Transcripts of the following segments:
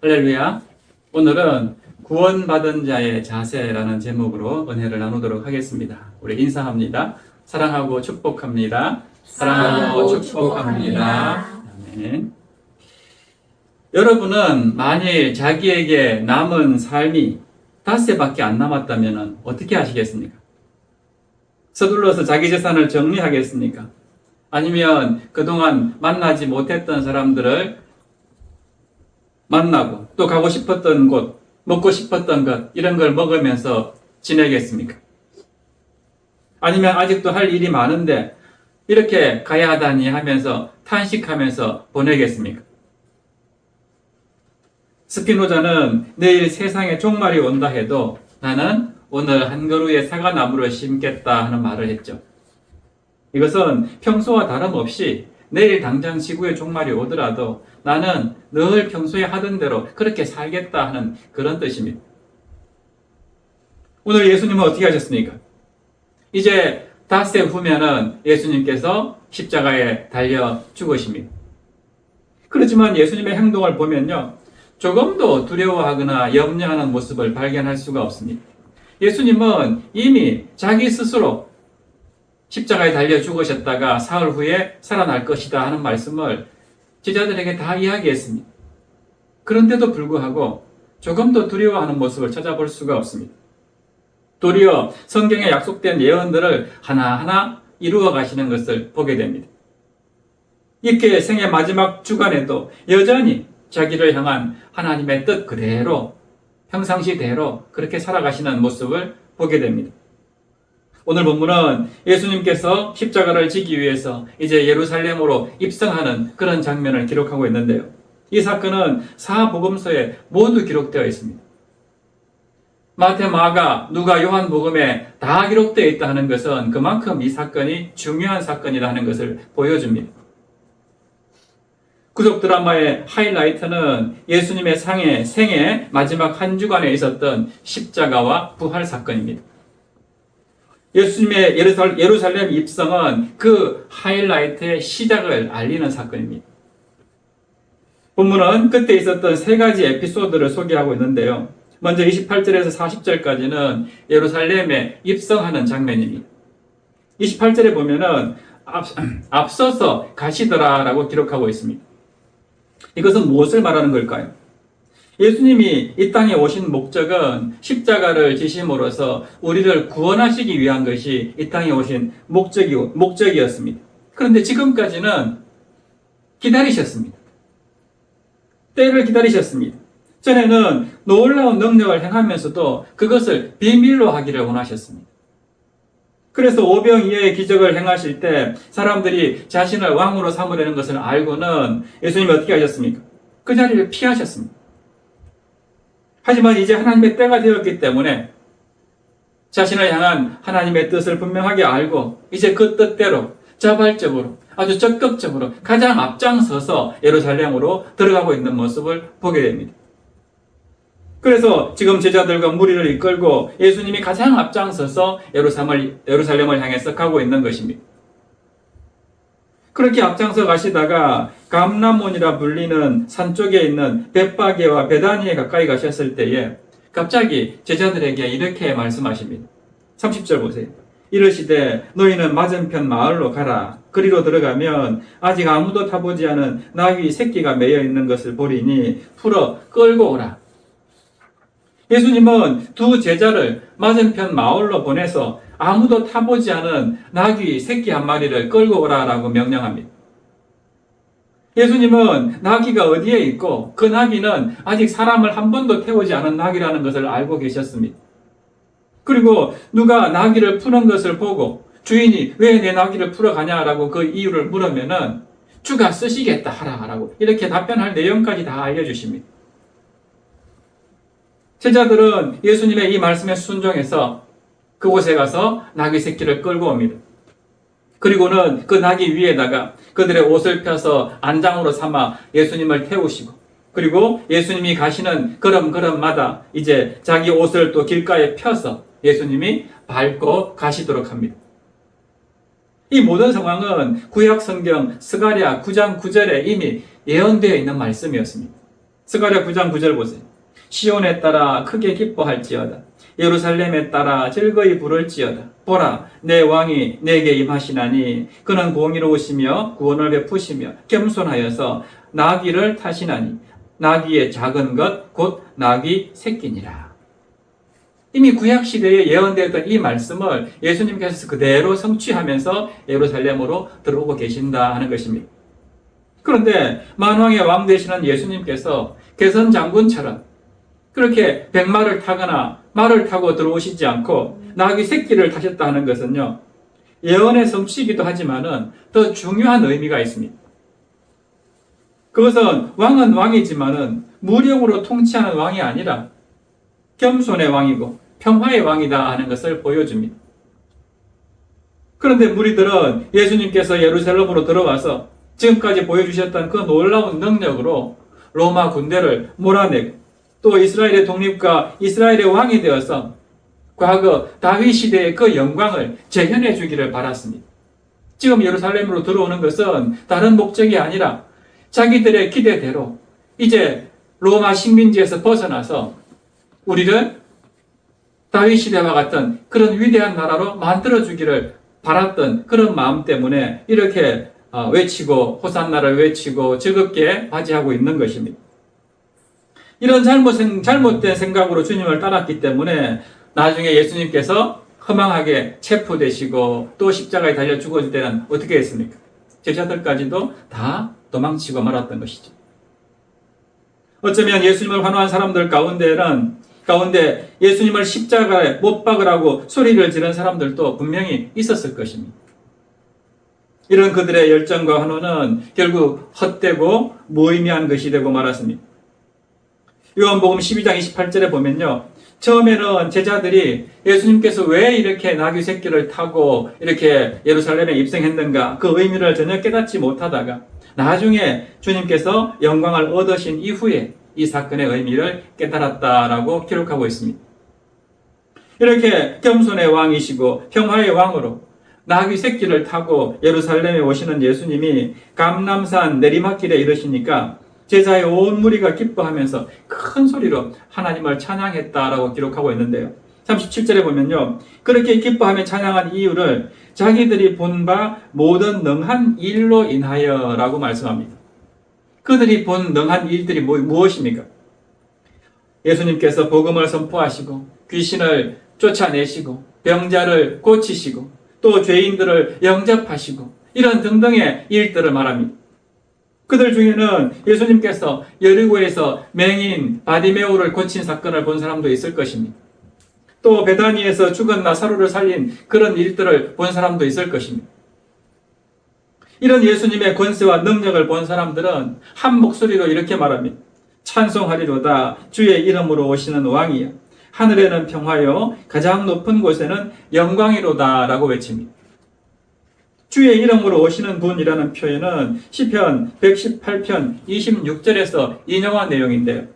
할렐루야. 오늘은 구원받은 자의 자세라는 제목으로 은혜를 나누도록 하겠습니다. 우리 인사합니다. 사랑하고 축복합니다. 사랑하고 축복합니다. 아멘. 여러분은 만일 자기에게 남은 삶이 닷새밖에 안 남았다면 어떻게 하시겠습니까? 서둘러서 자기 재산을 정리하겠습니까? 아니면 그동안 만나지 못했던 사람들을 만나고 또 가고 싶었던 곳, 먹고 싶었던 것 이런 걸 먹으면서 지내겠습니까? 아니면 아직도 할 일이 많은데 이렇게 가야 하다니 하면서 탄식하면서 보내겠습니까? 스피노자는 내일 세상에 종말이 온다 해도 나는 오늘 한 그루의 사과나무를 심겠다 하는 말을 했죠. 이것은 평소와 다름없이 내일 당장 지구의 종말이 오더라도 나는 늘 평소에 하던 대로 그렇게 살겠다 하는 그런 뜻입니다. 오늘 예수님은 어떻게 하셨습니까? 이제 닷새 후면은 예수님께서 십자가에 달려 죽으십니다. 그렇지만 예수님의 행동을 보면요, 조금도 두려워하거나 염려하는 모습을 발견할 수가 없습니다. 예수님은 이미 자기 스스로 십자가에 달려 죽으셨다가 사흘 후에 살아날 것이다 하는 말씀을 제자들에게 다 이야기했습니다. 그런데도 불구하고 조금도 두려워하는 모습을 찾아볼 수가 없습니다. 도리어 성경에 약속된 예언들을 하나하나 이루어 가시는 것을 보게 됩니다. 이렇게 생의 마지막 주간에도 여전히 자기를 향한 하나님의 뜻 그대로 평상시대로 그렇게 살아가시는 모습을 보게 됩니다. 오늘 본문은 예수님께서 십자가를 지기 위해서 이제 예루살렘으로 입성하는 그런 장면을 기록하고 있는데요. 이 사건은 사복음서에 모두 기록되어 있습니다. 마태, 마가, 누가, 요한 복음에 다 기록되어 있다 하는 것은 그만큼 이 사건이 중요한 사건이라 하는 것을 보여줍니다. 구속 드라마의 하이라이트는 예수님의 생애 마지막 한 주간에 있었던 십자가와 부활 사건입니다. 예수님의 예루살렘 입성은 그 하이라이트의 시작을 알리는 사건입니다. 본문은 그때 있었던 세 가지 에피소드를 소개하고 있는데요. 먼저 28절에서 40절까지는 예루살렘에 입성하는 장면입니다. 28절에 보면은 앞서서 가시더라라고 기록하고 있습니다. 이것은 무엇을 말하는 걸까요? 예수님이 이 땅에 오신 목적은 십자가를 지심으로써 우리를 구원하시기 위한 것이 이 땅에 오신 목적이었습니다. 그런데 지금까지는 기다리셨습니다. 때를 기다리셨습니다. 전에는 놀라운 능력을 행하면서도 그것을 비밀로 하기를 원하셨습니다. 그래서 오병이어의 기적을 행하실 때 사람들이 자신을 왕으로 삼으려는 것을 알고는 예수님이 어떻게 하셨습니까? 그 자리를 피하셨습니다. 하지만 이제 하나님의 때가 되었기 때문에 자신을 향한 하나님의 뜻을 분명하게 알고 이제 그 뜻대로 자발적으로 아주 적극적으로 가장 앞장서서 예루살렘으로 들어가고 있는 모습을 보게 됩니다. 그래서 지금 제자들과 무리를 이끌고 예수님이 가장 앞장서서 예루살렘을 향해서 가고 있는 것입니다. 그렇게 앞장서 가시다가 감람몬이라 불리는 산 쪽에 있는 벳바게와 베다니에 가까이 가셨을 때에 갑자기 제자들에게 이렇게 말씀하십니다. 30절 보세요. 이르시되 너희는 맞은편 마을로 가라. 그리로 들어가면 아직 아무도 타보지 않은 나귀 새끼가 매여 있는 것을 보리니 풀어 끌고 오라. 예수님은 두 제자를 맞은편 마을로 보내서 아무도 타보지 않은 나귀 새끼 한 마리를 끌고 오라라고 명령합니다. 예수님은 나귀가 어디에 있고 그 나귀는 아직 사람을 한 번도 태우지 않은 나귀라는 것을 알고 계셨습니다. 그리고 누가 나귀를 푸는 것을 보고 주인이 왜 내 나귀를 풀어가냐라고 그 이유를 물으면은 주가 쓰시겠다 하라라고 이렇게 답변할 내용까지 다 알려주십니다. 제자들은 예수님의 이 말씀에 순종해서 그곳에 가서 나귀 새끼를 끌고 옵니다. 그리고는 그 나귀 위에다가 그들의 옷을 펴서 안장으로 삼아 예수님을 태우시고 그리고 예수님이 가시는 걸음걸음마다 이제 자기 옷을 또 길가에 펴서 예수님이 밟고 가시도록 합니다. 이 모든 상황은 구약 성경 스가랴 9장 9절에 이미 예언되어 있는 말씀이었습니다. 스가랴 9장 9절 보세요. 시온에 따라 크게 기뻐할지어다. 예루살렘에 따라 즐거이 부를지어다. 보라, 내 왕이 내게 임하시나니 그는 공의로우시며 구원을 베푸시며 겸손하여서 나귀를 타시나니 나귀의 작은 것 곧 나귀 새끼니라. 이미 구약시대에 예언되었던 이 말씀을 예수님께서 그대로 성취하면서 예루살렘으로 들어오고 계신다 하는 것입니다. 그런데 만왕의 왕 되시는 예수님께서 개선 장군처럼 그렇게 백마를 타거나 말을 타고 들어오시지 않고 나귀 새끼를 타셨다 하는 것은요, 예언의 성취이기도 하지만은 더 중요한 의미가 있습니다. 그것은 왕은 왕이지만은 무력으로 통치하는 왕이 아니라 겸손의 왕이고 평화의 왕이다 하는 것을 보여줍니다. 그런데 무리들은 예수님께서 예루살렘으로 들어와서 지금까지 보여주셨던 그 놀라운 능력으로 로마 군대를 몰아내고 또 이스라엘의 독립과 이스라엘의 왕이 되어서 과거 다윗 시대의 그 영광을 재현해 주기를 바랐습니다. 지금 예루살렘으로 들어오는 것은 다른 목적이 아니라 자기들의 기대대로 이제 로마 식민지에서 벗어나서 우리를 다윗 시대와 같은 그런 위대한 나라로 만들어 주기를 바랐던 그런 마음 때문에 이렇게 외치고 호산나를 외치고 즐겁게 맞이하고 있는 것입니다. 이런 잘못된 생각으로 주님을 따랐기 때문에 나중에 예수님께서 허망하게 체포되시고 또 십자가에 달려 죽어질 때는 어떻게 했습니까? 제자들까지도 다 도망치고 말았던 것이죠. 어쩌면 예수님을 환호한 사람들 가운데 예수님을 십자가에 못 박으라고 소리를 지른 사람들도 분명히 있었을 것입니다. 이런 그들의 열정과 환호는 결국 헛되고 무의미한 것이 되고 말았습니다. 요한복음 12장 28절에 보면요, 처음에는 제자들이 예수님께서 왜 이렇게 나귀 새끼를 타고 이렇게 예루살렘에 입성했는가 그 의미를 전혀 깨닫지 못하다가 나중에 주님께서 영광을 얻으신 이후에 이 사건의 의미를 깨달았다라고 기록하고 있습니다. 이렇게 겸손의 왕이시고 평화의 왕으로 나귀 새끼를 타고 예루살렘에 오시는 예수님이 감람산 내리막길에 이르시니까 제자의 온 무리가 기뻐하면서 큰 소리로 하나님을 찬양했다라고 기록하고 있는데요. 37절에 보면요, 그렇게 기뻐하며 찬양한 이유를 자기들이 본 바 모든 능한 일로 인하여 라고 말씀합니다. 그들이 본 능한 일들이 무엇입니까? 예수님께서 복음을 선포하시고 귀신을 쫓아내시고 병자를 고치시고 또 죄인들을 영접하시고 이런 등등의 일들을 말합니다. 그들 중에는 예수님께서 여리고에서 맹인 바디메오를 고친 사건을 본 사람도 있을 것입니다. 또 베다니에서 죽은 나사로를 살린 그런 일들을 본 사람도 있을 것입니다. 이런 예수님의 권세와 능력을 본 사람들은 한 목소리로 이렇게 말합니다. 찬송하리로다 주의 이름으로 오시는 왕이여, 하늘에는 평화요 가장 높은 곳에는 영광이로다 라고 외칩니다. 주의 이름으로 오시는 분이라는 표현은 시편 118편 26절에서 인용한 내용인데요.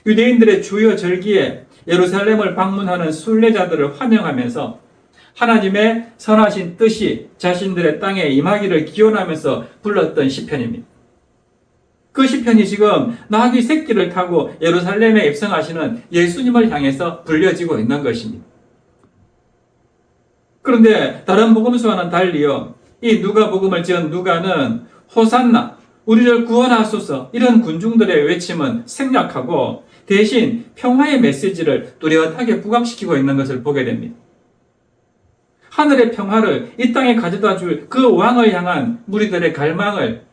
유대인들의 주요 절기에 예루살렘을 방문하는 순례자들을 환영하면서 하나님의 선하신 뜻이 자신들의 땅에 임하기를 기원하면서 불렀던 시편입니다. 그 시편이 지금 나귀 새끼를 타고 예루살렘에 입성하시는 예수님을 향해서 불려지고 있는 것입니다. 그런데 다른 복음서와는 달리요, 이 누가복음을 지은 누가는 호산나, 우리를 구원하소서 이런 군중들의 외침은 생략하고 대신 평화의 메시지를 뚜렷하게 부각시키고 있는 것을 보게 됩니다. 하늘의 평화를 이 땅에 가져다 줄 그 왕을 향한 무리들의 갈망을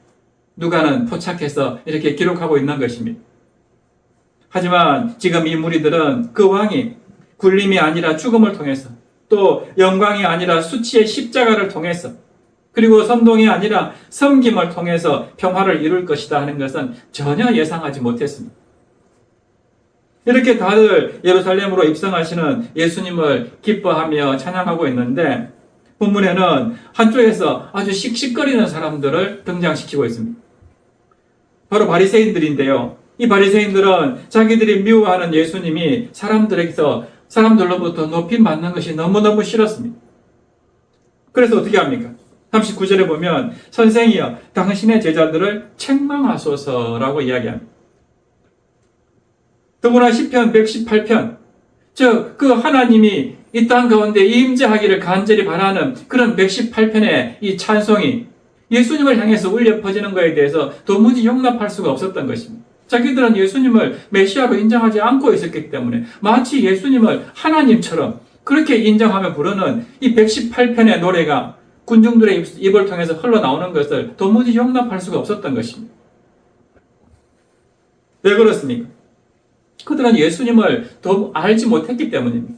누가는 포착해서 이렇게 기록하고 있는 것입니다. 하지만 지금 이 무리들은 그 왕이 굴림이 아니라 죽음을 통해서 또 영광이 아니라 수치의 십자가를 통해서 그리고 선동이 아니라 섬김을 통해서 평화를 이룰 것이다 하는 것은 전혀 예상하지 못했습니다. 이렇게 다들 예루살렘으로 입성하시는 예수님을 기뻐하며 찬양하고 있는데 본문에는 한쪽에서 아주 씩씩거리는 사람들을 등장시키고 있습니다. 바로 바리새인들인데요. 이 바리새인들은 자기들이 미워하는 예수님이 사람들로부터 높임받는 것이 너무너무 싫었습니다. 그래서 어떻게 합니까? 39절에 보면 선생이여 당신의 제자들을 책망하소서라고 이야기합니다. 더구나 시편 118편, 그 하나님이 이 땅 가운데 임재하기를 간절히 바라는 그런 118편의 이 찬송이 예수님을 향해서 울려 퍼지는 것에 대해서 도무지 용납할 수가 없었던 것입니다. 자기들은 예수님을 메시아로 인정하지 않고 있었기 때문에 마치 예수님을 하나님처럼 그렇게 인정하며 부르는 이 118편의 노래가 군중들의 입을 통해서 흘러나오는 것을 도무지 용납할 수가 없었던 것입니다. 왜 그렇습니까? 그들은 예수님을 더 알지 못했기 때문입니다.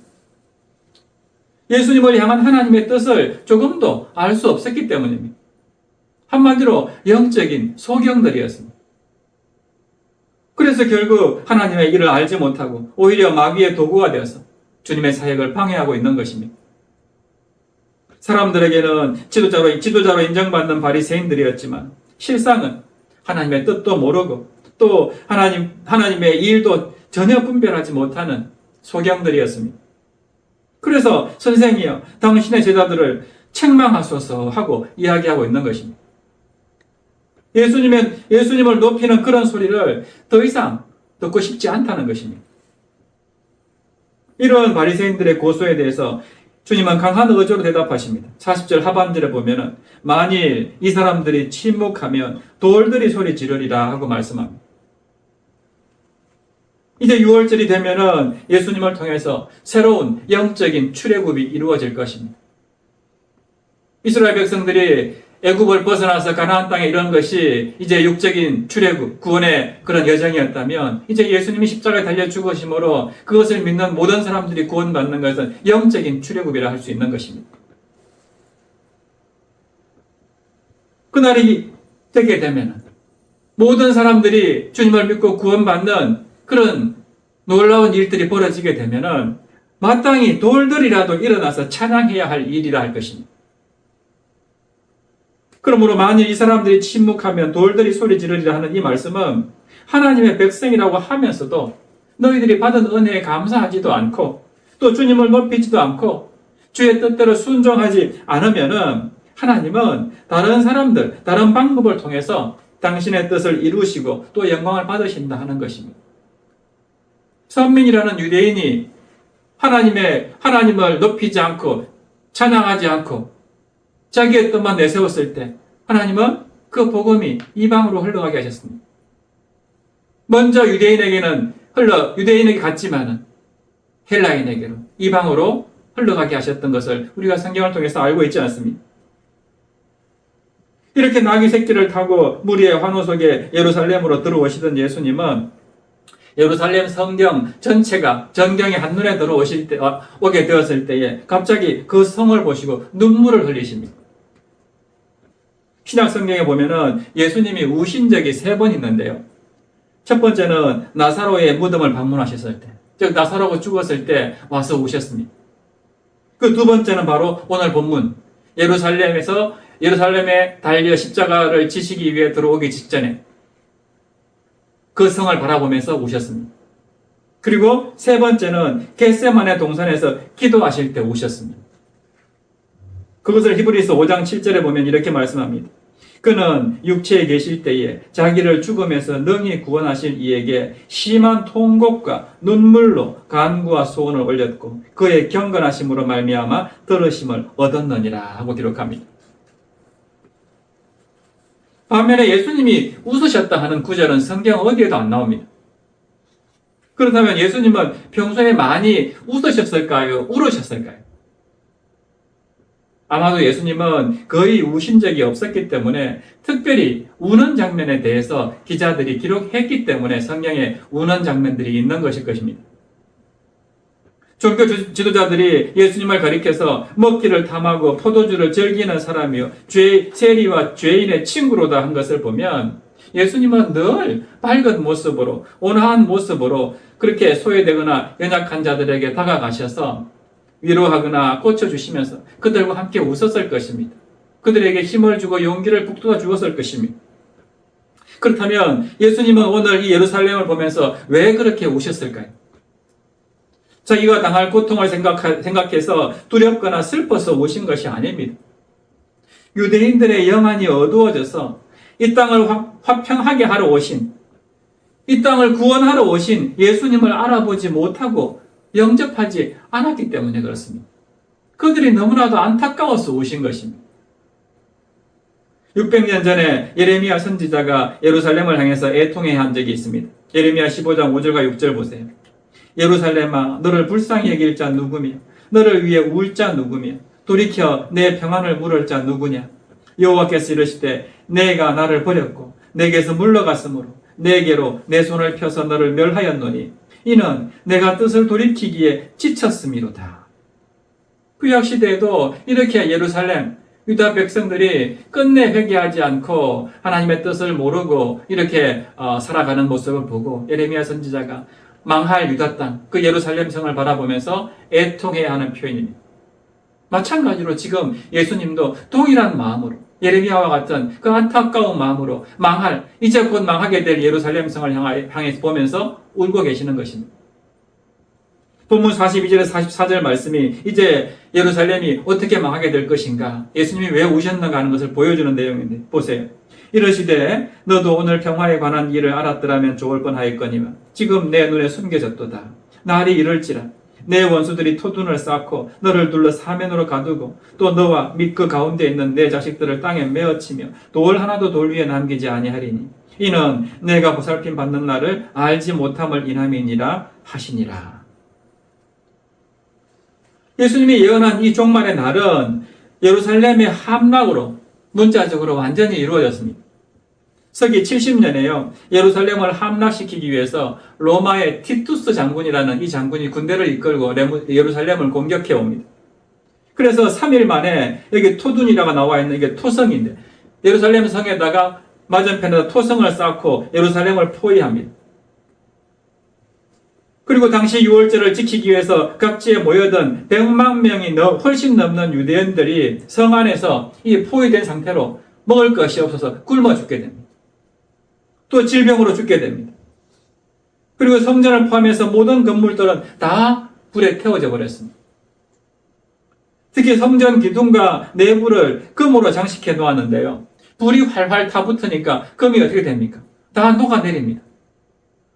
예수님을 향한 하나님의 뜻을 조금도 알 수 없었기 때문입니다. 한마디로 영적인 소경들이었습니다. 그래서 결국 하나님의 일을 알지 못하고 오히려 마귀의 도구가 되어서 주님의 사역을 방해하고 있는 것입니다. 사람들에게는 지도자로 인정받는 바리새인들이었지만 실상은 하나님의 뜻도 모르고 또 하나님의 일도 전혀 분별하지 못하는 소경들이었습니다. 그래서 선생이여 당신의 제자들을 책망하소서 하고 이야기하고 있는 것입니다. 예수님을 높이는 그런 소리를 더 이상 듣고 싶지 않다는 것입니다. 이런 바리새인들의 고소에 대해서 주님은 강한 어조로 대답하십니다. 40절 하반절에 보면은 만일 이 사람들이 침묵하면 돌들이 소리 지르리라 하고 말씀합니다. 이제 6월절이 되면은 예수님을 통해서 새로운 영적인 출애굽이 이루어질 것입니다. 이스라엘 백성들이 애굽을 벗어나서 가나안 땅에 이런 것이 이제 육적인 출애굽, 구원의 그런 여정이었다면 이제 예수님이 십자가에 달려 죽으심으로 그것을 믿는 모든 사람들이 구원받는 것은 영적인 출애굽이라 할 수 있는 것입니다. 그날이 되게 되면 모든 사람들이 주님을 믿고 구원받는 그런 놀라운 일들이 벌어지게 되면 마땅히 돌들이라도 일어나서 찬양해야 할 일이라 할 것입니다. 그러므로 만일 이 사람들이 침묵하면 돌들이 소리 지르리라 하는 이 말씀은 하나님의 백성이라고 하면서도 너희들이 받은 은혜에 감사하지도 않고 또 주님을 높이지도 않고 주의 뜻대로 순종하지 않으면은 하나님은 다른 사람들, 다른 방법을 통해서 당신의 뜻을 이루시고 또 영광을 받으신다 하는 것입니다. 선민이라는 유대인이 하나님을 높이지 않고 찬양하지 않고 자기의 뜻만 내세웠을 때 하나님은 그 복음이 이방으로 흘러가게 하셨습니다. 먼저 유대인에게 갔지만은 헬라인에게로 이방으로 흘러가게 하셨던 것을 우리가 성경을 통해서 알고 있지 않습니까? 이렇게 나귀 새끼를 타고 무리의 환호 속에 예루살렘으로 들어오시던 예수님은 예루살렘 성경 전체가 전경이 한눈에 오게 되었을 때에 갑자기 그 성을 보시고 눈물을 흘리십니다. 신약 성경에 보면은 예수님이 우신 적이 3번 있는데요. 첫 번째는 나사로의 무덤을 방문하셨을 때, 즉 나사로가 죽었을 때 와서 우셨습니다. 그 두 번째는 바로 오늘 본문 예루살렘에 달려 십자가를 지시기 위해 들어오기 직전에 그 성을 바라보면서 우셨습니다. 그리고 세 번째는 겟세마네 동산에서 기도하실 때 우셨습니다. 그것을 히브리서 5장 7절에 보면 이렇게 말씀합니다. 그는 육체에 계실 때에 자기를 죽음에서 능히 구원하실 이에게 심한 통곡과 눈물로 간구와 소원을 올렸고 그의 경건하심으로 말미암아 들으심을 얻었느니라 하고 기록합니다. 반면에 예수님이 웃으셨다 하는 구절은 성경 어디에도 안 나옵니다. 그렇다면 예수님은 평소에 많이 웃으셨을까요? 울으셨을까요? 아마도 예수님은 거의 우신 적이 없었기 때문에 특별히 우는 장면에 대해서 기자들이 기록했기 때문에 성경에 우는 장면들이 있는 것일 것입니다. 종교 지도자들이 예수님을 가리켜서 먹기를 탐하고 포도주를 즐기는 사람이요 세리와 죄인의 친구로다 한 것을 보면 예수님은 늘 밝은 모습으로 온화한 모습으로 그렇게 소외되거나 연약한 자들에게 다가가셔서 위로하거나 고쳐주시면서 그들과 함께 웃었을 것입니다. 그들에게 힘을 주고 용기를 북돋아 주었을 것입니다. 그렇다면 예수님은 오늘 이 예루살렘을 보면서 왜 그렇게 우셨을까요? 자기가 당할 고통을 생각해서 두렵거나 슬퍼서 우신 것이 아닙니다. 유대인들의 영안이 어두워져서 이 땅을 화평하게 하러 오신 이 땅을 구원하러 오신 예수님을 알아보지 못하고 영접하지 않았기 때문에 그렇습니다. 그들이 너무나도 안타까워서 오신 것입니다. 600년 전에 예레미야 선지자가 예루살렘을 향해서 애통해야 한 적이 있습니다. 예레미야 15장 5절과 6절 보세요. 예루살렘아, 너를 불쌍히 여길 자 누구며 너를 위해 울 자 누구며 돌이켜 내 평안을 물을 자 누구냐. 여호와께서 이르시되 내가 나를 버렸고 내게서 물러갔으므로 내게로 내 손을 펴서 너를 멸하였노니 이는 내가 뜻을 돌이키기에 지쳤음이로다. 구약시대에도 이렇게 예루살렘 유다 백성들이 끝내 회개하지 않고 하나님의 뜻을 모르고 이렇게 살아가는 모습을 보고 예레미야 선지자가 망할 유다 땅, 그 예루살렘 성을 바라보면서 애통해야 하는 표현입니다. 마찬가지로 지금 예수님도 동일한 마음으로 예레미야와 같은 그 안타까운 마음으로 이제 곧 망하게 될 예루살렘 성을 향해서 보면서 울고 계시는 것입니다. 본문 42절에서 44절 말씀이 이제 예루살렘이 어떻게 망하게 될 것인가, 예수님이 왜 우셨는가 하는 것을 보여주는 내용인데 보세요. 이르시되 너도 오늘 평화에 관한 일을 알았더라면 좋을 뻔하였거니와 지금 내 눈에 숨겨졌도다. 날이 이를지라 내 원수들이 토둔을 쌓고 너를 둘러 사면으로 가두고 또 너와 및 그 가운데 있는 내 자식들을 땅에 메어치며 돌 하나도 돌 위에 남기지 아니하리니 이는 내가 보살핌 받는 날을 알지 못함을 인함이니라 하시니라. 예수님이 예언한 이 종말의 날은 예루살렘의 함락으로 문자적으로 완전히 이루어졌습니다. 서기 70년에요. 예루살렘을 함락시키기 위해서 로마의 티투스 장군이라는 이 장군이 군대를 이끌고 예루살렘을 공격해 옵니다. 그래서 3일 만에 여기 토둔이라고 나와 있는 이게 토성인데 예루살렘 성에다가 맞은편에다 토성을 쌓고 예루살렘을 포위합니다. 그리고 당시 유월절을 지키기 위해서 각지에 모여든 100만 명이 훨씬 넘는 유대인들이 성 안에서 이 포위된 상태로 먹을 것이 없어서 굶어 죽게 됩니다. 또 질병으로 죽게 됩니다. 그리고 성전을 포함해서 모든 건물들은 다 불에 태워져 버렸습니다. 특히 성전 기둥과 내부를 금으로 장식해 놓았는데요. 불이 활활 타붙으니까 금이 어떻게 됩니까? 다 녹아내립니다.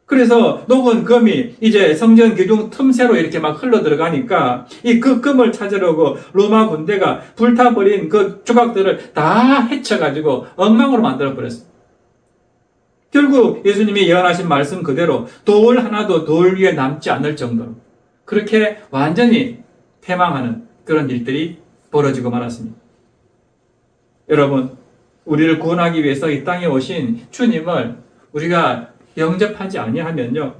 그래서 녹은 금이 이제 성전 기둥 틈새로 이렇게 막 흘러 들어가니까 그 금을 찾으려고 로마 군대가 불타버린 그 조각들을 다 헤쳐가지고 엉망으로 만들어버렸습니다. 결국 예수님이 예언하신 말씀 그대로 돌 하나도 돌 위에 남지 않을 정도로 그렇게 완전히 패망하는 그런 일들이 벌어지고 말았습니다. 여러분, 우리를 구원하기 위해서 이 땅에 오신 주님을 우리가 영접하지 아니하면요,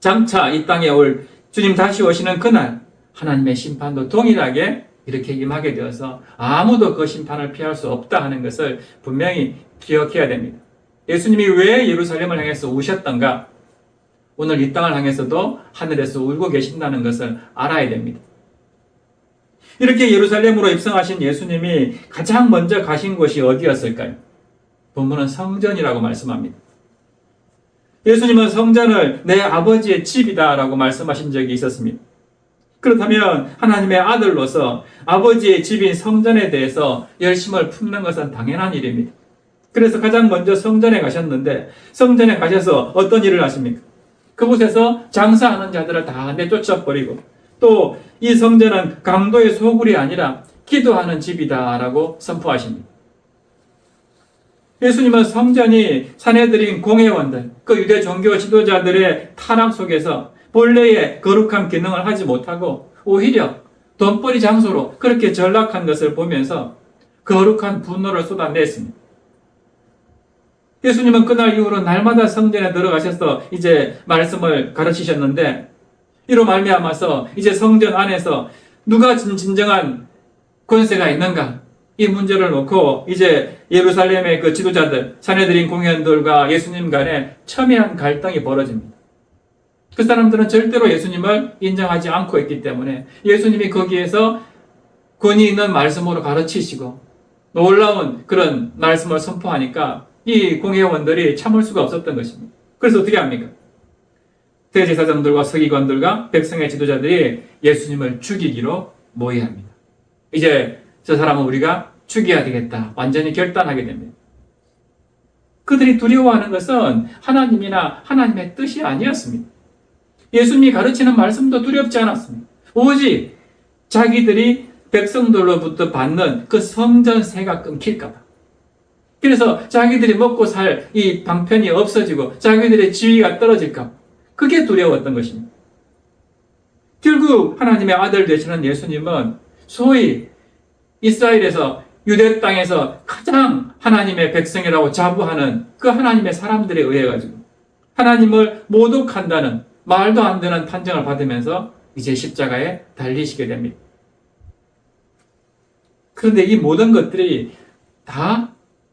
장차 이 땅에 올 주님 다시 오시는 그날 하나님의 심판도 동일하게 이렇게 임하게 되어서 아무도 그 심판을 피할 수 없다 하는 것을 분명히 기억해야 됩니다. 예수님이 왜 예루살렘을 향해서 우셨던가? 오늘 이 땅을 향해서도 하늘에서 울고 계신다는 것을 알아야 됩니다. 이렇게 예루살렘으로 입성하신 예수님이 가장 먼저 가신 곳이 어디였을까요? 본문은 성전이라고 말씀합니다. 예수님은 성전을 내 아버지의 집이다라고 말씀하신 적이 있었습니다. 그렇다면 하나님의 아들로서 아버지의 집인 성전에 대해서 열심을 품는 것은 당연한 일입니다. 그래서 가장 먼저 성전에 가셨는데 성전에 가셔서 어떤 일을 하십니까? 그곳에서 장사하는 자들을 다 내쫓아버리고 또 이 성전은 강도의 소굴이 아니라 기도하는 집이다라고 선포하십니다. 예수님은 성전이 사내들인 공회원들, 그 유대 종교 지도자들의 타락 속에서 본래의 거룩한 기능을 하지 못하고 오히려 돈벌이 장소로 그렇게 전락한 것을 보면서 거룩한 분노를 쏟아냈습니다. 예수님은 그날 이후로 날마다 성전에 들어가셔서 이제 말씀을 가르치셨는데 이로 말미암아서 이제 성전 안에서 누가 진정한 권세가 있는가? 이 문제를 놓고 이제 예루살렘의 그 지도자들, 사내들인 공회원들과 예수님 간에 첨예한 갈등이 벌어집니다. 그 사람들은 절대로 예수님을 인정하지 않고 있기 때문에 예수님이 거기에서 권위 있는 말씀으로 가르치시고 놀라운 그런 말씀을 선포하니까 이 공회원들이 참을 수가 없었던 것입니다. 그래서 어떻게 합니까? 대제사장들과 서기관들과 백성의 지도자들이 예수님을 죽이기로 모의합니다. 이제 저 사람은 우리가 죽여야 되겠다. 완전히 결단하게 됩니다. 그들이 두려워하는 것은 하나님이나 하나님의 뜻이 아니었습니다. 예수님이 가르치는 말씀도 두렵지 않았습니다. 오직 자기들이 백성들로부터 받는 그 성전세가 끊길까봐. 그래서 자기들이 먹고 살 이 방편이 없어지고 자기들의 지위가 떨어질까. 그게 두려웠던 것입니다. 결국 하나님의 아들 되시는 예수님은 소위 이스라엘에서 유대 땅에서 가장 하나님의 백성이라고 자부하는 그 하나님의 사람들에 의해 가지고 하나님을 모독한다는 말도 안 되는 판정을 받으면서 이제 십자가에 달리시게 됩니다. 그런데 이 모든 것들이 다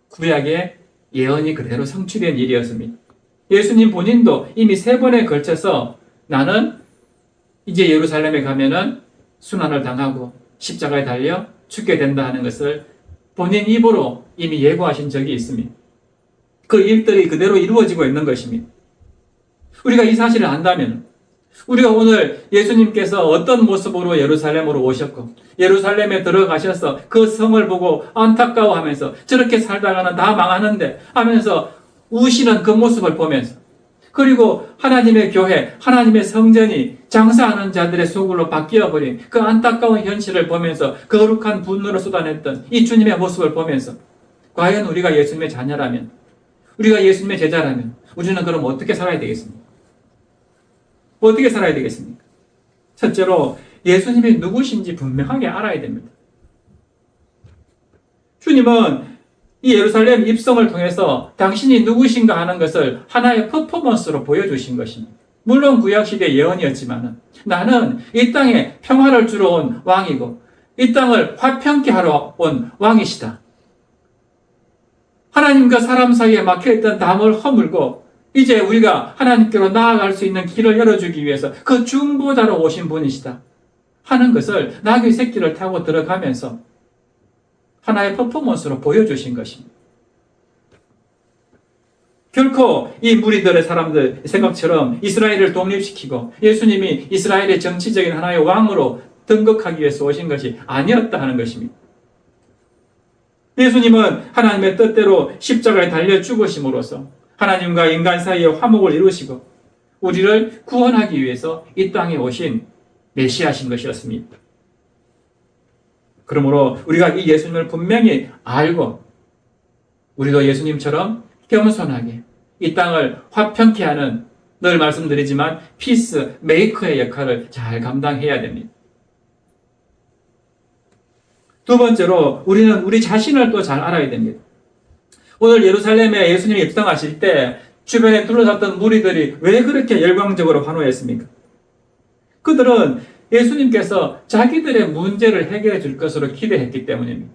구약의 예언이 그대로 성취된 일이었습니다. 예수님 본인도 이미 3번에 걸쳐서 나는 이제 예루살렘에 가면은 순환을 당하고 십자가에 달려 죽게 된다 하는 것을 본인 입으로 이미 예고하신 적이 있습니다. 그 일들이 그대로 이루어지고 있는 것입니다. 우리가 이 사실을 안다면 우리가 오늘 예수님께서 어떤 모습으로 예루살렘으로 오셨고 예루살렘에 들어가셔서 그 성을 보고 안타까워하면서 저렇게 살다가는 다 망하는데 하면서 우시는 그 모습을 보면서 그리고 하나님의 교회, 하나님의 성전이 장사하는 자들의 소굴로 바뀌어버린 그 안타까운 현실을 보면서 거룩한 분노를 쏟아냈던 이 주님의 모습을 보면서 과연 우리가 예수님의 자녀라면 우리가 예수님의 제자라면 우리는 그럼 어떻게 살아야 되겠습니까? 어떻게 살아야 되겠습니까? 첫째로 예수님이 누구신지 분명하게 알아야 됩니다. 주님은 이 예루살렘 입성을 통해서 당신이 누구신가 하는 것을 하나의 퍼포먼스로 보여주신 것입니다. 물론 구약시대 예언이었지만 나는 이 땅에 평화를 주러 온 왕이고 이 땅을 화평케 하러 온 왕이시다. 하나님과 사람 사이에 막혀있던 담을 허물고 이제 우리가 하나님께로 나아갈 수 있는 길을 열어주기 위해서 그 중보자로 오신 분이시다 하는 것을 나귀 새끼를 타고 들어가면서 하나의 퍼포먼스로 보여주신 것입니다. 결코 이 무리들의 사람들 생각처럼 이스라엘을 독립시키고 예수님이 이스라엘의 정치적인 하나의 왕으로 등극하기 위해서 오신 것이 아니었다 하는 것입니다. 예수님은 하나님의 뜻대로 십자가에 달려 죽으심으로써 하나님과 인간 사이의 화목을 이루시고 우리를 구원하기 위해서 이 땅에 오신 메시아신 것이었습니다. 그러므로 우리가 이 예수님을 분명히 알고 우리도 예수님처럼 겸손하게 이 땅을 화평케 하는 늘 말씀드리지만 피스 메이커의 역할을 잘 감당해야 됩니다. 두 번째로 우리는 우리 자신을 또 잘 알아야 됩니다. 오늘 예루살렘에 예수님이 입성하실 때 주변에 둘러쌌던 무리들이 왜 그렇게 열광적으로 환호했습니까? 그들은 예수님께서 자기들의 문제를 해결해 줄 것으로 기대했기 때문입니다.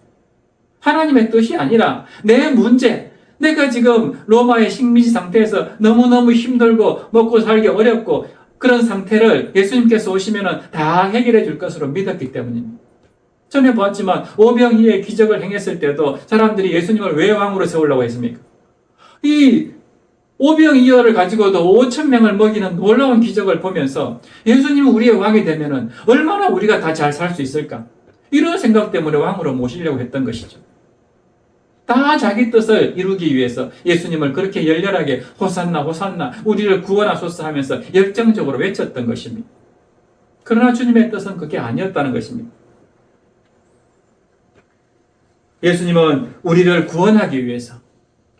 하나님의 뜻이 아니라 내 문제, 내가 지금 로마의 식민지 상태에서 너무너무 힘들고 먹고 살기 어렵고 그런 상태를 예수님께서 오시면 다 해결해 줄 것으로 믿었기 때문입니다. 전에 보았지만 오병이의 기적을 행했을 때도 사람들이 예수님을 왜 왕으로 세우려고 했습니까? 이 오병이어를 가지고도 5,000명을 먹이는 놀라운 기적을 보면서 예수님은 우리의 왕이 되면은 얼마나 우리가 다 잘 살 수 있을까? 이런 생각 때문에 왕으로 모시려고 했던 것이죠. 다 자기 뜻을 이루기 위해서 예수님을 그렇게 열렬하게 호산나 호산나 우리를 구원하소서 하면서 열정적으로 외쳤던 것입니다. 그러나 주님의 뜻은 그게 아니었다는 것입니다. 예수님은 우리를 구원하기 위해서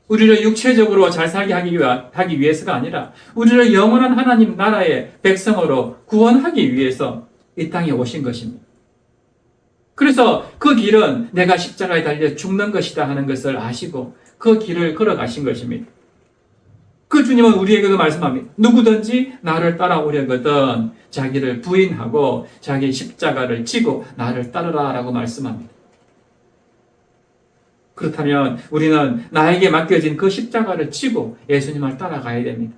우리를 육체적으로 잘 살게 하기 위해서가 아니라 우리를 영원한 하나님 나라의 백성으로 구원하기 위해서 이 땅에 오신 것입니다. 그래서 그 길은 내가 십자가에 달려 죽는 것이다 하는 것을 아시고 그 길을 걸어가신 것입니다. 그 주님은 우리에게도 말씀합니다. 누구든지 나를 따라오려거든 자기를 부인하고 자기 십자가를 지고 나를 따르라 라고 말씀합니다. 그렇다면 우리는 나에게 맡겨진 그 십자가를 지고 예수님을 따라가야 됩니다.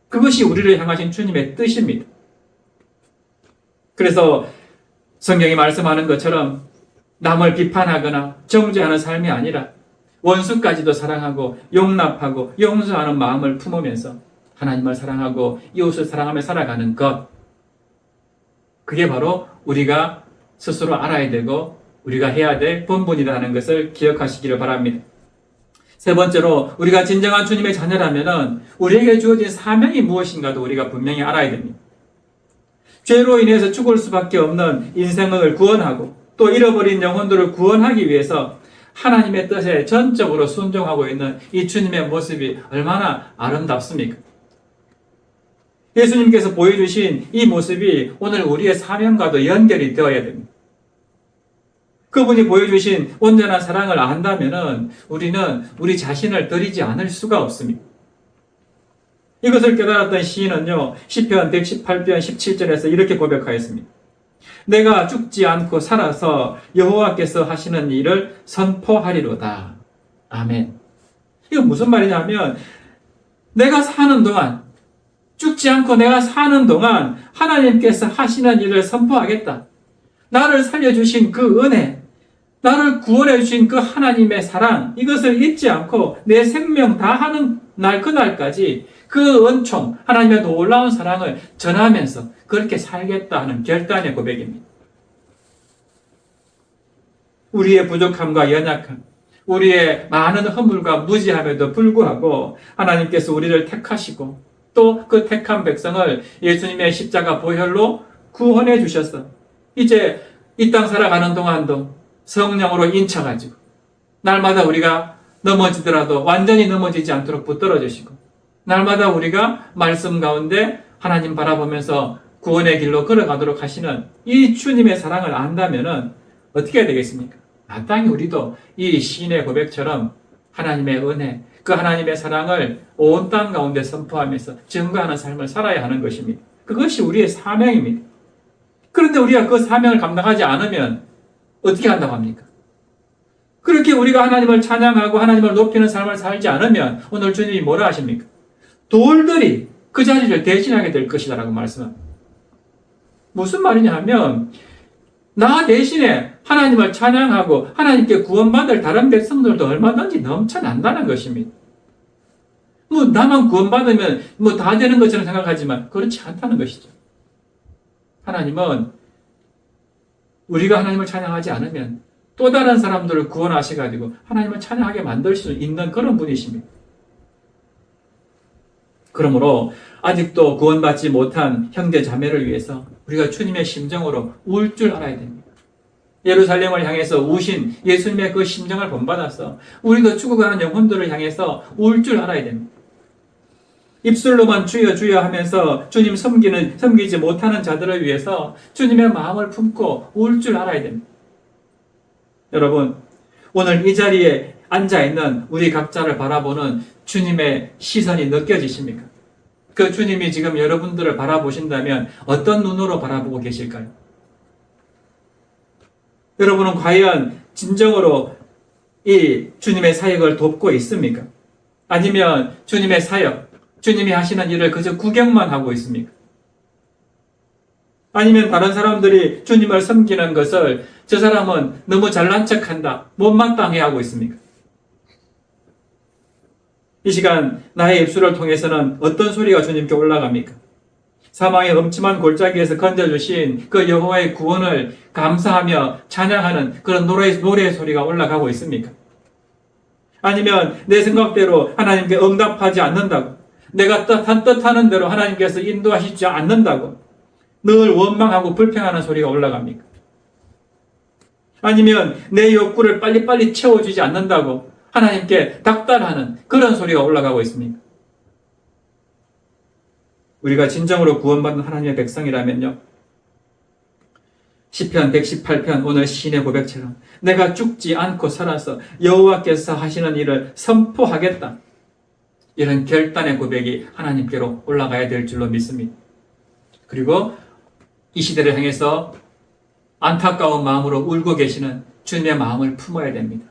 그것이 우리를 향하신 주님의 뜻입니다. 그래서 성경이 말씀하는 것처럼 남을 비판하거나 정죄하는 삶이 아니라 원수까지도 사랑하고 용납하고 용서하는 마음을 품으면서 하나님을 사랑하고 이웃을 사랑하며 살아가는 것, 그게 바로 우리가 스스로 알아야 되고 우리가 해야 될 본분이라는 것을 기억하시기를 바랍니다. 세 번째로 우리가 진정한 주님의 자녀라면은 우리에게 주어진 사명이 무엇인가도 우리가 분명히 알아야 됩니다. 죄로 인해서 죽을 수밖에 없는 인생을 구원하고 또 잃어버린 영혼들을 구원하기 위해서 하나님의 뜻에 전적으로 순종하고 있는 이 주님의 모습이 얼마나 아름답습니까? 예수님께서 보여주신 이 모습이 오늘 우리의 사명과도 연결이 되어야 됩니다. 그분이 보여주신 온전한 사랑을 안다면은 우리는 우리 자신을 드리지 않을 수가 없습니다. 이것을 깨달았던 시인은요, 시편 118편 17절에서 이렇게 고백하였습니다. 내가 죽지 않고 살아서 여호와께서 하시는 일을 선포하리로다. 아멘. 이건 무슨 말이냐면 내가 사는 동안, 죽지 않고 내가 사는 동안 하나님께서 하시는 일을 선포하겠다. 나를 살려주신 그 은혜, 나를 구원해 주신 그 하나님의 사랑, 이것을 잊지 않고 내 생명 다하는 날 그날까지 그 은총, 하나님의 놀라운 사랑을 전하면서 그렇게 살겠다 하는 결단의 고백입니다. 우리의 부족함과 연약함, 우리의 많은 허물과 무지함에도 불구하고 하나님께서 우리를 택하시고 또 그 택한 백성을 예수님의 십자가 보혈로 구원해 주셔서 이제 이 땅 살아가는 동안도 성령으로 인쳐가지고 날마다 우리가 넘어지더라도 완전히 넘어지지 않도록 붙들어 주시고 날마다 우리가 말씀 가운데 하나님 바라보면서 구원의 길로 걸어가도록 하시는 이 주님의 사랑을 안다면은 어떻게 해야 되겠습니까? 마땅히 우리도 이 시인의 고백처럼 하나님의 은혜, 그 하나님의 사랑을 온 땅 가운데 선포하면서 증거하는 삶을 살아야 하는 것입니다. 그것이 우리의 사명입니다. 그런데 우리가 그 사명을 감당하지 않으면 어떻게 한다고 합니까? 그렇게 우리가 하나님을 찬양하고 하나님을 높이는 삶을 살지 않으면 오늘 주님이 뭐라 하십니까? 돌들이 그 자리를 대신하게 될 것이다라고 말씀합니다. 무슨 말이냐 하면 나 대신에 하나님을 찬양하고 하나님께 구원받을 다른 백성들도 얼마든지 넘쳐난다는 것입니다. 뭐 나만 구원받으면 뭐 다 되는 것처럼 생각하지만 그렇지 않다는 것이죠. 하나님은 우리가 하나님을 찬양하지 않으면 또 다른 사람들을 구원하셔가지고 하나님을 찬양하게 만들 수 있는 그런 분이십니다. 그러므로 아직도 구원받지 못한 형제 자매를 위해서 우리가 주님의 심정으로 울 줄 알아야 됩니다. 예루살렘을 향해서 우신 예수님의 그 심정을 본받아서 우리도 죽어가는 영혼들을 향해서 울 줄 알아야 됩니다. 입술로만 주여 주여 하면서 주님 섬기지 못하는 자들을 위해서 주님의 마음을 품고 울 줄 알아야 됩니다. 여러분, 오늘 이 자리에 앉아있는 우리 각자를 바라보는 주님의 시선이 느껴지십니까? 그 주님이 지금 여러분들을 바라보신다면 어떤 눈으로 바라보고 계실까요? 여러분은 과연 진정으로 이 주님의 사역을 돕고 있습니까? 아니면 주님의 사역, 주님이 하시는 일을 그저 구경만 하고 있습니까? 아니면 다른 사람들이 주님을 섬기는 것을 저 사람은 너무 잘난 척한다, 못마땅해 하고 있습니까? 이 시간 나의 입술을 통해서는 어떤 소리가 주님께 올라갑니까? 사망의 엄침한 골짜기에서 건져주신 그 여호와의 구원을 감사하며 찬양하는 그런 노래의 소리가 올라가고 있습니까? 아니면 내 생각대로 하나님께 응답하지 않는다고, 내가 뜻하는 대로 하나님께서 인도하시지 않는다고 늘 원망하고 불평하는 소리가 올라갑니까? 아니면 내 욕구를 빨리빨리 채워주지 않는다고 하나님께 닥달하는 그런 소리가 올라가고 있습니까? 우리가 진정으로 구원받는 하나님의 백성이라면요, 시편 118편 오늘 시인의 고백처럼 내가 죽지 않고 살아서 여호와께서 하시는 일을 선포하겠다, 이런 결단의 고백이 하나님께로 올라가야 될 줄로 믿습니다. 그리고 이 시대를 향해서 안타까운 마음으로 울고 계시는 주님의 마음을 품어야 됩니다.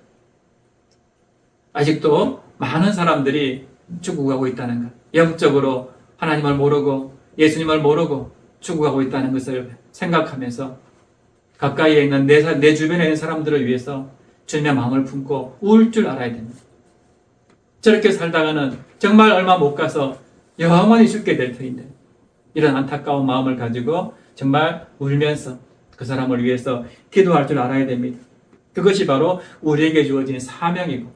아직도 많은 사람들이 죽어가고 있다는 것, 영적으로 하나님을 모르고 예수님을 모르고 죽어가고 있다는 것을 생각하면서 가까이에 있는 내 주변에 있는 사람들을 위해서 주님의 마음을 품고 울 줄 알아야 됩니다. 저렇게 살다가는 정말 얼마 못 가서 영원히 죽게 될 터인데, 이런 안타까운 마음을 가지고 정말 울면서 그 사람을 위해서 기도할 줄 알아야 됩니다. 그것이 바로 우리에게 주어진 사명이고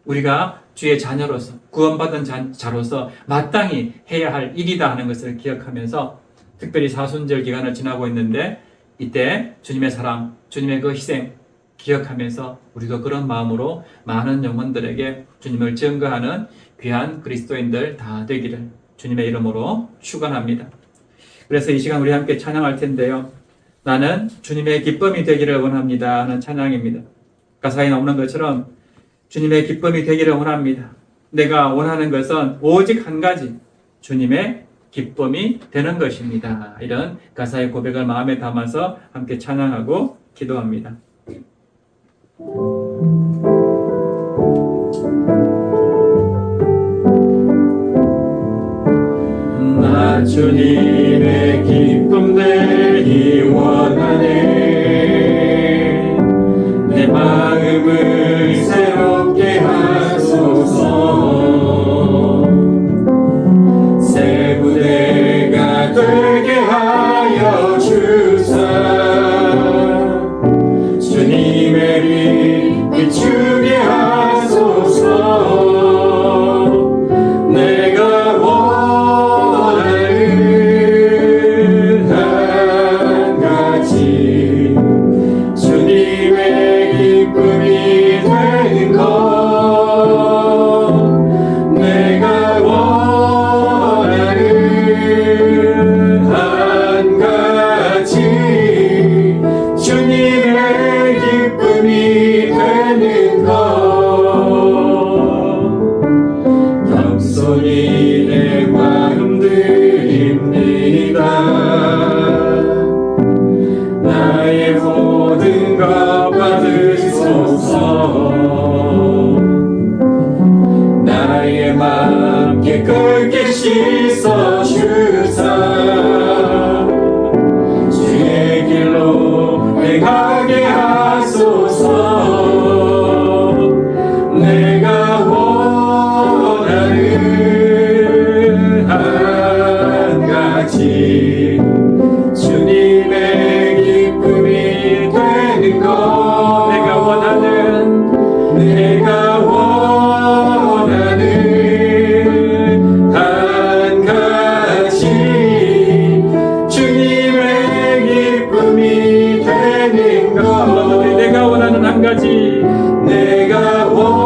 우리가 주의 자녀로서 구원받은 자로서 마땅히 해야 할 일이다 하는 것을 기억하면서 특별히 사순절 기간을 지나고 있는데 이때 주님의 사랑, 주님의 그 희생 기억하면서 우리도 그런 마음으로 많은 영혼들에게 주님을 증거하는 귀한 그리스도인들 다 되기를 주님의 이름으로 축원합니다. 그래서 이 시간 우리 함께 찬양할 텐데요. 나는 주님의 기쁨이 되기를 원합니다 하는 찬양입니다. 가사에 나오는 것처럼 주님의 기쁨이 되기를 원합니다. 내가 원하는 것은 오직 한 가지, 주님의 기쁨이 되는 것입니다. 이런 가사의 고백을 마음에 담아서 함께 찬양하고 기도합니다. 나 주님의 기쁨 되기 원하네. 내 마음을 새롭게 하소서. 새 부대가 되게 하여 주사. 주님의 빛 비추게 하소서. 내가 원하는 한 가지, 주님의 기쁨이 되는 것. 내가 원하는 한 가지, 주님의 기쁨이 되는 것. 겸손히 내 마음 드립니다. 나의 모든 것 받으소서. 나의 마음 깨끗게 씻어주사. 주의 길로 행하게 하소서. 내가 원하는 한 가지, 주님의 기쁨이 되는 것. 내가 원하는 한 가지, 주님의 기쁨이 되는 것. 내가 원하는 한 가지, 내가 원하는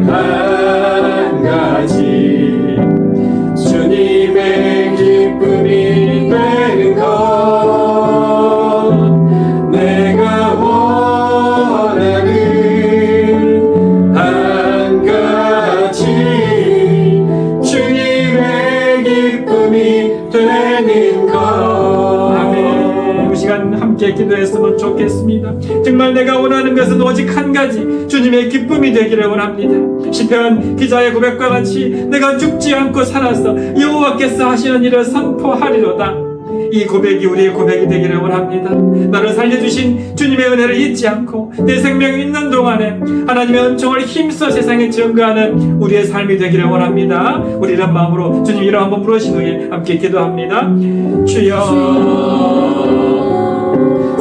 한 가지, 주님의 기쁨이 되는 것. 내가 원하는 한 가지, 주님의 기쁨이 되는 것. 아멘. 이 시간 함께 기도했으면 좋겠습니다. 정말 내가 원하는 것은 오직 한 가지, 주님의 기쁨이 되기를 원합니다. 시편 기자의 고백과 같이 내가 죽지 않고 살아서 여호와께서 하시는 일을 선포하리로다. 이 고백이 우리의 고백이 되기를 원합니다. 나를 살려주신 주님의 은혜를 잊지 않고 내 생명이 있는 동안에 하나님의 은총을 힘써 세상에 증거하는 우리의 삶이 되기를 원합니다. 우리 이런 마음으로 주님 이름 한번 부르신 후에 함께 기도합니다. 주여,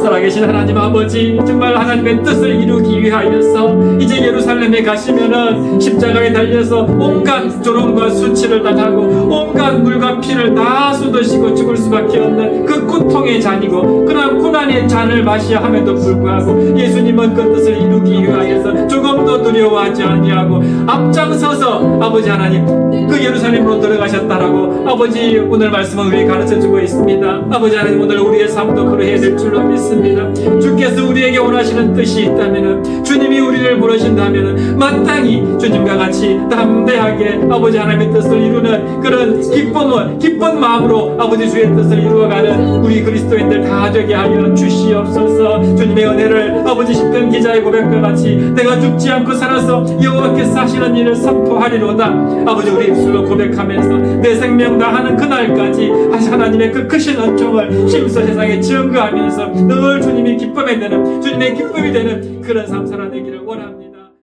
살아계신 하나님 아버지, 정말 하나님의 뜻을 이루기 위하여서 이제 예루살렘에 가시면은 십자가에 달려서 온갖 조롱과 수치를 당하고 온갖 물과 피를 다 쏟으시고 죽을 수밖에 없는 그 고통의 잔이고 그런 고난의 잔을 마셔야 함에도 불구하고 예수님은 그 뜻을 이루기 위하여서 조금도 두려워하지 아니하고 앞장서서 아버지 하나님 그 예루살렘으로 들어가셨다라고 아버지 오늘 말씀은 우리에게 가르쳐주고 있습니다. 아버지 하나님, 오늘 우리의 삶도 그러해야 될 줄로 믿습니다. 주께서 우리에게 원하시는 뜻이 있다면, 주님이 우리를 부르신다면 마땅히 주님과 같이 담대하게 아버지 하나님의 뜻을 이루는 그런 기쁜 마음으로 아버지 주의 뜻을 이루어가는 우리 그리스도인들 다 되게 하여 주시옵소서. 주님의 은혜를 아버지 시편 기자의 고백과 같이 내가 죽지 않고 살아서 여호와께서 하시는 일을 선포하리로다. 아버지 우리 입술로 고백하면서 내 생명 다하는 그날까지 하나님의 그 크신 은총을 힘써 세상에 증거하면서 늘 주님이 기쁨이 되는, 주님의 기쁨이 되는 그런 삶 살아내기를 원합니다.